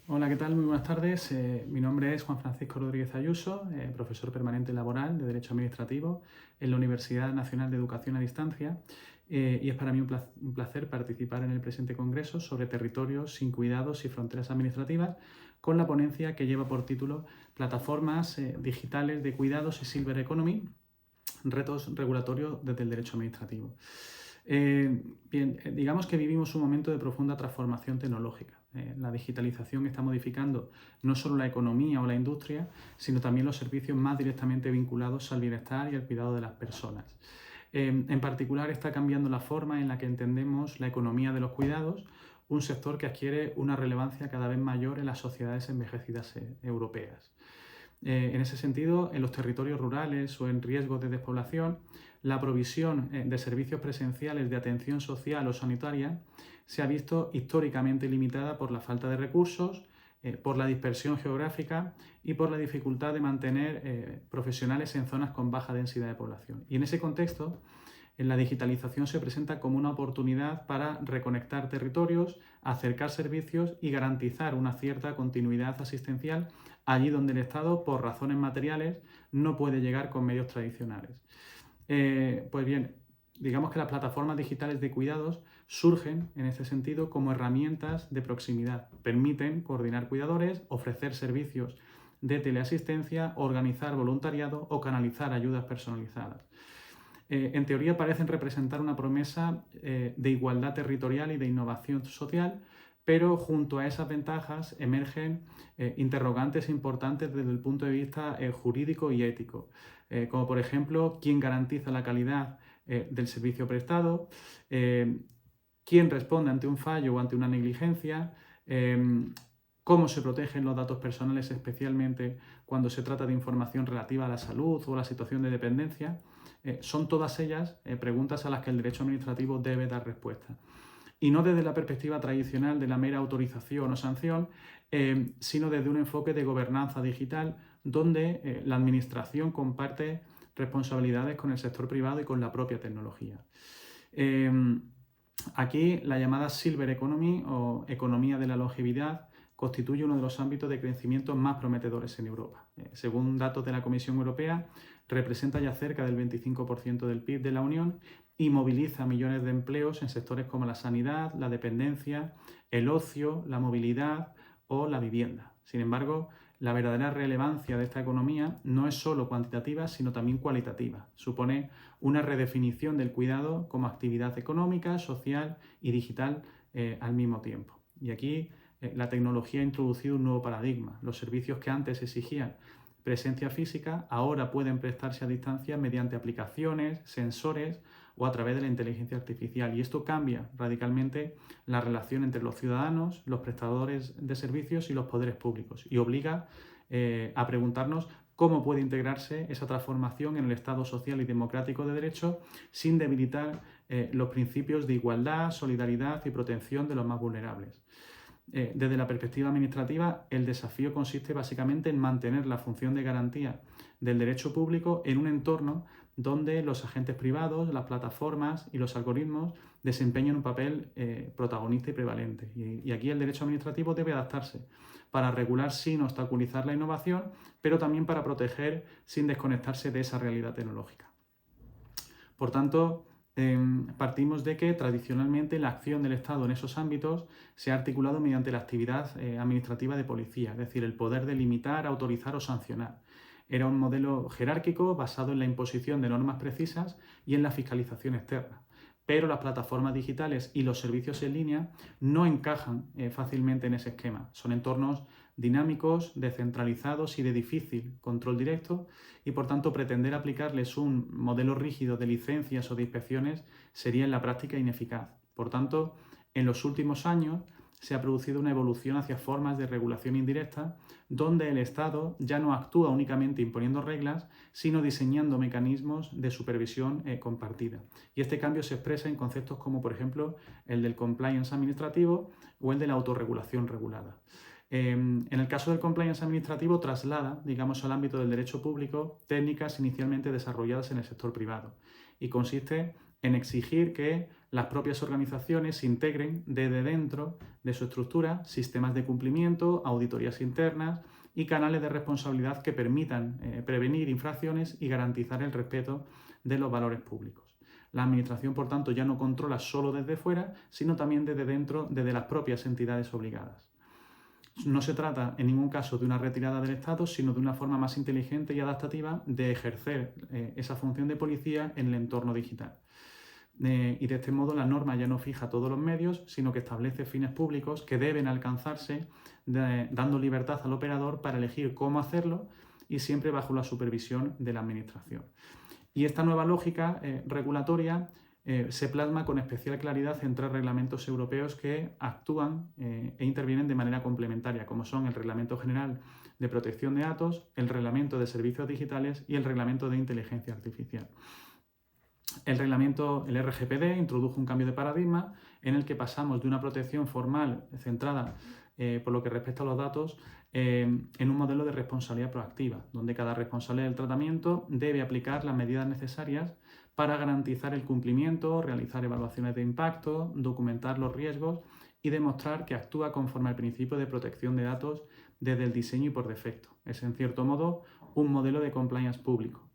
Hola, ¿qué tal? Muy buenas tardes. Mi nombre es Juan Francisco Rodríguez Ayuso, profesor permanente laboral de Derecho Administrativo en la Universidad Nacional de Educación a Distancia, y es para mí un placer participar en el presente congreso sobre territorios sin cuidados y fronteras administrativas, con la ponencia que lleva por título Plataformas digitales de cuidados y Silver Economy, retos regulatorios desde el derecho administrativo. Digamos que vivimos un momento de profunda transformación tecnológica. La digitalización está modificando no solo la economía o la industria, sino también los servicios más directamente vinculados al bienestar y al cuidado de las personas. En particular, está cambiando la forma en la que entendemos la economía de los cuidados, un sector que adquiere una relevancia cada vez mayor en las sociedades envejecidas europeas. En ese sentido, en los territorios rurales o en riesgo de despoblación, la provisión de servicios presenciales de atención social o sanitaria se ha visto históricamente limitada por la falta de recursos, por la dispersión geográfica y por la dificultad de mantener profesionales en zonas con baja densidad de población. Y en ese contexto, la digitalización se presenta como una oportunidad para reconectar territorios, acercar servicios y garantizar una cierta continuidad asistencial allí donde el Estado, por razones materiales, no puede llegar con medios tradicionales. Pues bien, digamos que las plataformas digitales de cuidados surgen en este sentido como herramientas de proximidad. Permiten coordinar cuidadores, ofrecer servicios de teleasistencia, organizar voluntariado o canalizar ayudas personalizadas. En teoría parecen representar una promesa de igualdad territorial y de innovación social, pero junto a esas ventajas emergen interrogantes importantes desde el punto de vista jurídico y ético, como por ejemplo, quién garantiza la calidad del servicio prestado, quién responde ante un fallo o ante una negligencia, cómo se protegen los datos personales, especialmente cuando se trata de información relativa a la salud o a la situación de dependencia. Son todas ellas preguntas a las que el derecho administrativo debe dar respuesta. Y no desde la perspectiva tradicional de la mera autorización o sanción, sino desde un enfoque de gobernanza digital donde la administración comparte responsabilidades con el sector privado y con la propia tecnología. Aquí la llamada Silver Economy o economía de la longevidad constituye uno de los ámbitos de crecimiento más prometedores en Europa. Según datos de la Comisión Europea, representa ya cerca del 25% del PIB de la Unión y moviliza millones de empleos en sectores como la sanidad, la dependencia, el ocio, la movilidad o la vivienda. Sin embargo, la verdadera relevancia de esta economía no es solo cuantitativa, sino también cualitativa. Supone una redefinición del cuidado como actividad económica, social y digital al mismo tiempo. Y aquí la tecnología ha introducido un nuevo paradigma. Los servicios que antes exigían presencia física ahora pueden prestarse a distancia mediante aplicaciones, sensores o a través de la inteligencia artificial. Y esto cambia radicalmente la relación entre los ciudadanos, los prestadores de servicios y los poderes públicos y obliga a preguntarnos cómo puede integrarse esa transformación en el Estado social y democrático de derecho sin debilitar los principios de igualdad, solidaridad y protección de los más vulnerables. Desde la perspectiva administrativa, el desafío consiste básicamente en mantener la función de garantía del derecho público en un entorno donde los agentes privados, las plataformas y los algoritmos desempeñan un papel protagonista y prevalente. Y aquí el derecho administrativo debe adaptarse para regular sin obstaculizar la innovación, pero también para proteger sin desconectarse de esa realidad tecnológica. Por tanto, partimos de que tradicionalmente la acción del Estado en esos ámbitos se ha articulado mediante la actividad administrativa de policía, es decir, el poder de limitar, autorizar o sancionar. Era un modelo jerárquico basado en la imposición de normas precisas y en la fiscalización externa. Pero las plataformas digitales y los servicios en línea no encajan fácilmente en ese esquema. Son entornos dinámicos, descentralizados y de difícil control directo, y por tanto pretender aplicarles un modelo rígido de licencias o de inspecciones sería en la práctica ineficaz. Por tanto, en los últimos años se ha producido una evolución hacia formas de regulación indirecta donde el Estado ya no actúa únicamente imponiendo reglas, sino diseñando mecanismos de supervisión compartida. Y este cambio se expresa en conceptos como, por ejemplo, el del compliance administrativo o el de la autorregulación regulada. En el caso del compliance administrativo traslada, digamos, al ámbito del derecho público técnicas inicialmente desarrolladas en el sector privado y consiste en exigir que las propias organizaciones integren desde dentro de su estructura sistemas de cumplimiento, auditorías internas y canales de responsabilidad que permitan prevenir infracciones y garantizar el respeto de los valores públicos. La Administración, por tanto, ya no controla solo desde fuera, sino también desde dentro, desde las propias entidades obligadas. No se trata en ningún caso de una retirada del Estado, sino de una forma más inteligente y adaptativa de ejercer esa función de policía en el entorno digital. Y de este modo la norma ya no fija todos los medios, sino que establece fines públicos que deben alcanzarse dando libertad al operador para elegir cómo hacerlo y siempre bajo la supervisión de la Administración. Y esta nueva lógica regulatoria se plasma con especial claridad en 3 reglamentos europeos que actúan e intervienen de manera complementaria, como son el Reglamento General de Protección de Datos, el Reglamento de Servicios Digitales y el Reglamento de Inteligencia Artificial. El RGPD introdujo un cambio de paradigma en el que pasamos de una protección formal centrada por lo que respecta a los datos en un modelo de responsabilidad proactiva, donde cada responsable del tratamiento debe aplicar las medidas necesarias para garantizar el cumplimiento, realizar evaluaciones de impacto, documentar los riesgos y demostrar que actúa conforme al principio de protección de datos desde el diseño y por defecto. Es, en cierto modo, un modelo de compliance público.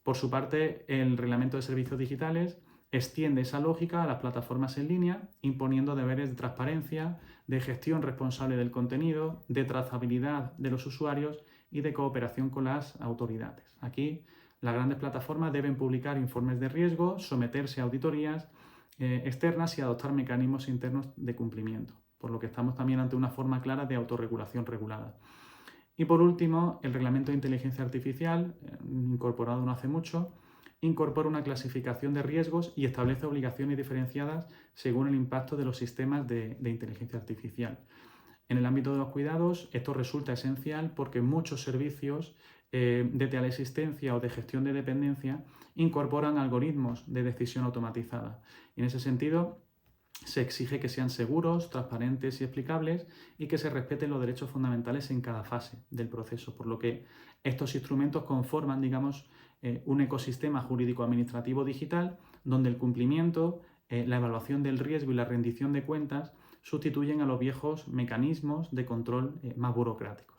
Por su parte, el Reglamento de Servicios Digitales extiende esa lógica a las plataformas en línea, imponiendo deberes de transparencia, de gestión responsable del contenido, de trazabilidad de los usuarios y de cooperación con las autoridades. Aquí, las grandes plataformas deben publicar informes de riesgo, someterse a auditorías externas y adoptar mecanismos internos de cumplimiento, por lo que estamos también ante una forma clara de autorregulación regulada. Y por último, el Reglamento de Inteligencia Artificial, incorporado no hace mucho, incorpora una clasificación de riesgos y establece obligaciones diferenciadas según el impacto de los sistemas de inteligencia artificial. En el ámbito de los cuidados, esto resulta esencial porque muchos servicios de teleasistencia o de gestión de dependencia incorporan algoritmos de decisión automatizada. Y en ese sentido, se exige que sean seguros, transparentes y explicables y que se respeten los derechos fundamentales en cada fase del proceso, por lo que estos instrumentos conforman, digamos, un ecosistema jurídico-administrativo digital donde el cumplimiento, la evaluación del riesgo y la rendición de cuentas sustituyen a los viejos mecanismos de control más burocráticos.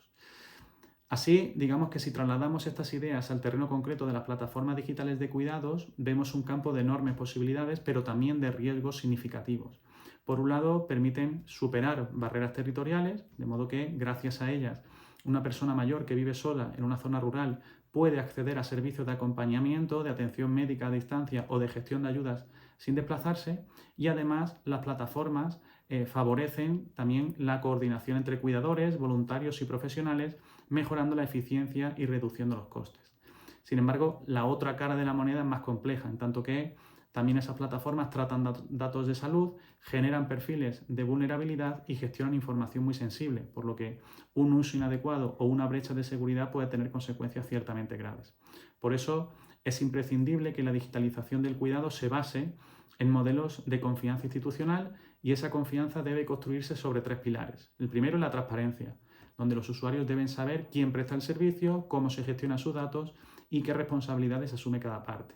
Así, digamos que si trasladamos estas ideas al terreno concreto de las plataformas digitales de cuidados, vemos un campo de enormes posibilidades, pero también de riesgos significativos. Por un lado, permiten superar barreras territoriales, de modo que, gracias a ellas, una persona mayor que vive sola en una zona rural puede acceder a servicios de acompañamiento, de atención médica a distancia o de gestión de ayudas sin desplazarse, y además las plataformas favorecen también la coordinación entre cuidadores, voluntarios y profesionales, mejorando la eficiencia y reduciendo los costes. Sin embargo, la otra cara de la moneda es más compleja, en tanto que también esas plataformas tratan datos de salud, generan perfiles de vulnerabilidad y gestionan información muy sensible, por lo que un uso inadecuado o una brecha de seguridad puede tener consecuencias ciertamente graves. Por eso es imprescindible que la digitalización del cuidado se base en modelos de confianza institucional y esa confianza debe construirse sobre 3 pilares. El primero es la transparencia, donde los usuarios deben saber quién presta el servicio, cómo se gestionan sus datos y qué responsabilidades asume cada parte.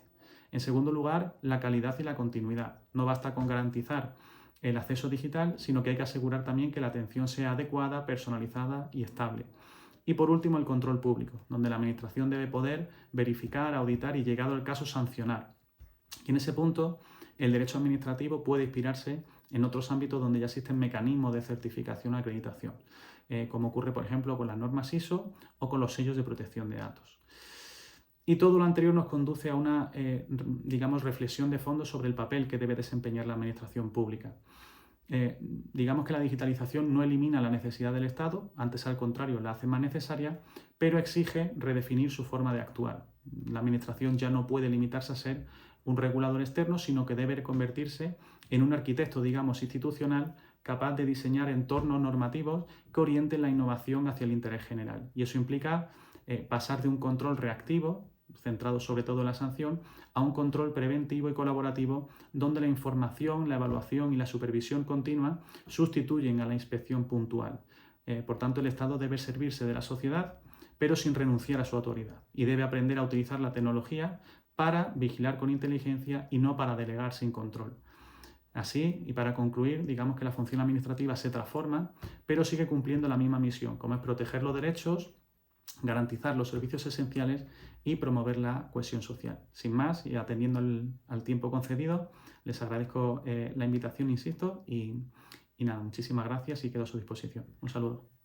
En segundo lugar, la calidad y la continuidad. No basta con garantizar el acceso digital, sino que hay que asegurar también que la atención sea adecuada, personalizada y estable. Y por último, el control público, donde la Administración debe poder verificar, auditar y, llegado el caso, sancionar. Y en ese punto, el derecho administrativo puede inspirarse en otros ámbitos donde ya existen mecanismos de certificación o acreditación, como ocurre, por ejemplo, con las normas ISO o con los sellos de protección de datos. Y todo lo anterior nos conduce a una, digamos, reflexión de fondo sobre el papel que debe desempeñar la administración pública. Digamos que la digitalización no elimina la necesidad del Estado, antes al contrario la hace más necesaria, pero exige redefinir su forma de actuar. La administración ya no puede limitarse a ser un regulador externo, sino que debe convertirse en un arquitecto, digamos, institucional capaz de diseñar entornos normativos que orienten la innovación hacia el interés general. Y eso implica pasar de un control reactivo, centrado sobre todo en la sanción, a un control preventivo y colaborativo donde la información, la evaluación y la supervisión continua sustituyen a la inspección puntual. Por tanto, el Estado debe servirse de la sociedad, pero sin renunciar a su autoridad, y debe aprender a utilizar la tecnología para vigilar con inteligencia y no para delegar sin control. Así, y para concluir, digamos que la función administrativa se transforma, pero sigue cumpliendo la misma misión, como es proteger los derechos, garantizar los servicios esenciales y promover la cohesión social. Sin más, y atendiendo al tiempo concedido, les agradezco la invitación, insisto, y nada, muchísimas gracias y quedo a su disposición. Un saludo.